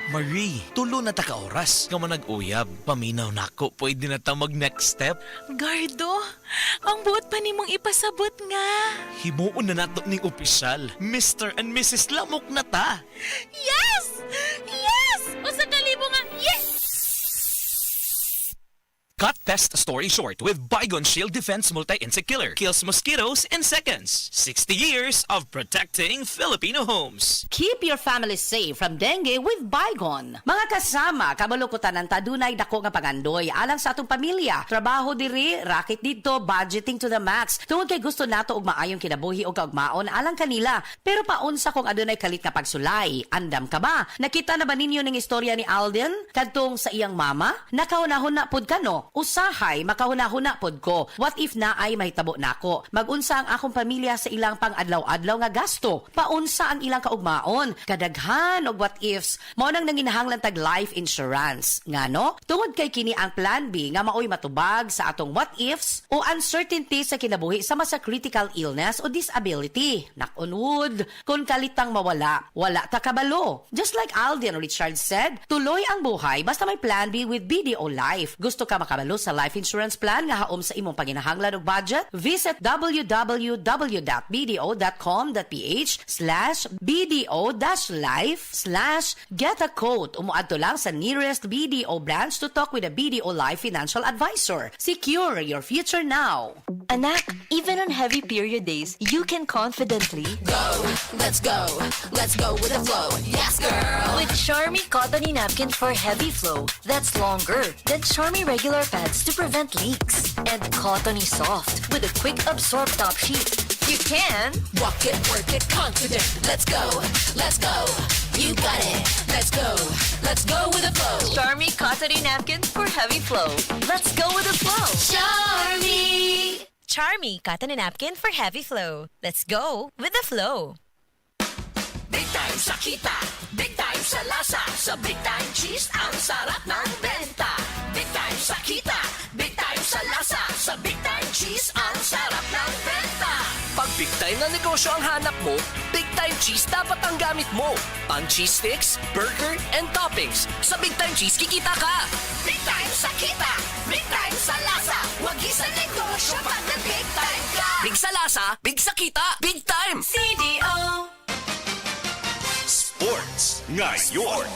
Marie, tulo na ta ka oras nga manag-uyab. Paminaw nako, pwede na ta mag next step. Gardo, ang buot pa nimong ipasabot nga. Himuon na nato ning opisyal. Mr. and Mrs. Lamok na ta. Yes! Yes! O sa kalibo nga, yes! Cut Pest Story Short with Bygone Shield Defense Multi-Insect Killer. Kills mosquitoes in seconds. 60 years of protecting Filipino homes. Keep your family safe from dengue with Bygone. Mga kasama, kabalukutan ng tadunay dako nga pagandoy alang sa atong pamilya. Trabaho diri, racket dito, budgeting to the max. Tungod kay gusto nato og maayong kinabuhi o kaugmaon alang kanila. Pero paunsa kung adunay kalit nga pagsulay. Andam ka ba? Nakita na ba ninyo ning istorya ni Alden? Kadtong sa iyang mama? Nakahunahon na pud kano? Usahay, makahuna-huna pod ko. What if na ay mahitabo nako? Magunsa ang akong pamilya sa ilang pang-adlaw-adlaw nga gasto? Paunsa ang ilang kaugmaon? Kadaghan og what ifs. Mao nang nanginahanglan tag life insurance. Ngano? Tungod kay kini ang plan B nga maoy matubag sa atong what ifs o uncertainty sa kinabuhi sama sa critical illness o disability. Knock on wood, kung kalitang mawala, wala ta kabalo. Just like Alden Richard said, tuloy ang buhay basta may plan B with BDO Life. Gusto ka makabalo sa life insurance plan nga haom sa imong panginahanglan og budget? Visit www.bdo.com.ph/bdo-life/get a quote. Umuadto lang sa nearest BDO branch to talk with a BDO Life financial advisor. Secure your future now. Anak, even on heavy period days, you can confidently Let's go with the flow. Yes, girl. with Charmy Cottony Napkin for heavy flow that's longer than Charmy regular pads to prevent leaks. And Cottony Soft with a quick absorb top sheet. You can Walk it, work it, confident. Let's go. You got it. Let's go with the flow. Charmy Cottony Napkin for heavy flow. Let's go with the flow. Charmy. Charmy Cotton and Napkin for heavy flow. Let's go with the flow. Big time sa kita, big time sa lasa, sa big time cheese, ang sarap ng benta. Big time sa kita, big time sa lasa, sa big time cheese, ang sarap ng benta. Pag big time na negosyo ang hanap mo, Big Time Cheese dapat ang gamit mo. Ang cheese sticks, burger, and toppings. Sa Big Time Cheese, kikita ka! Big time sa kita, big time sa lasa, wagi sa negosyo pag big time ka. Big sa lasa, big sa kita, big time! CDO. Sports ngayon.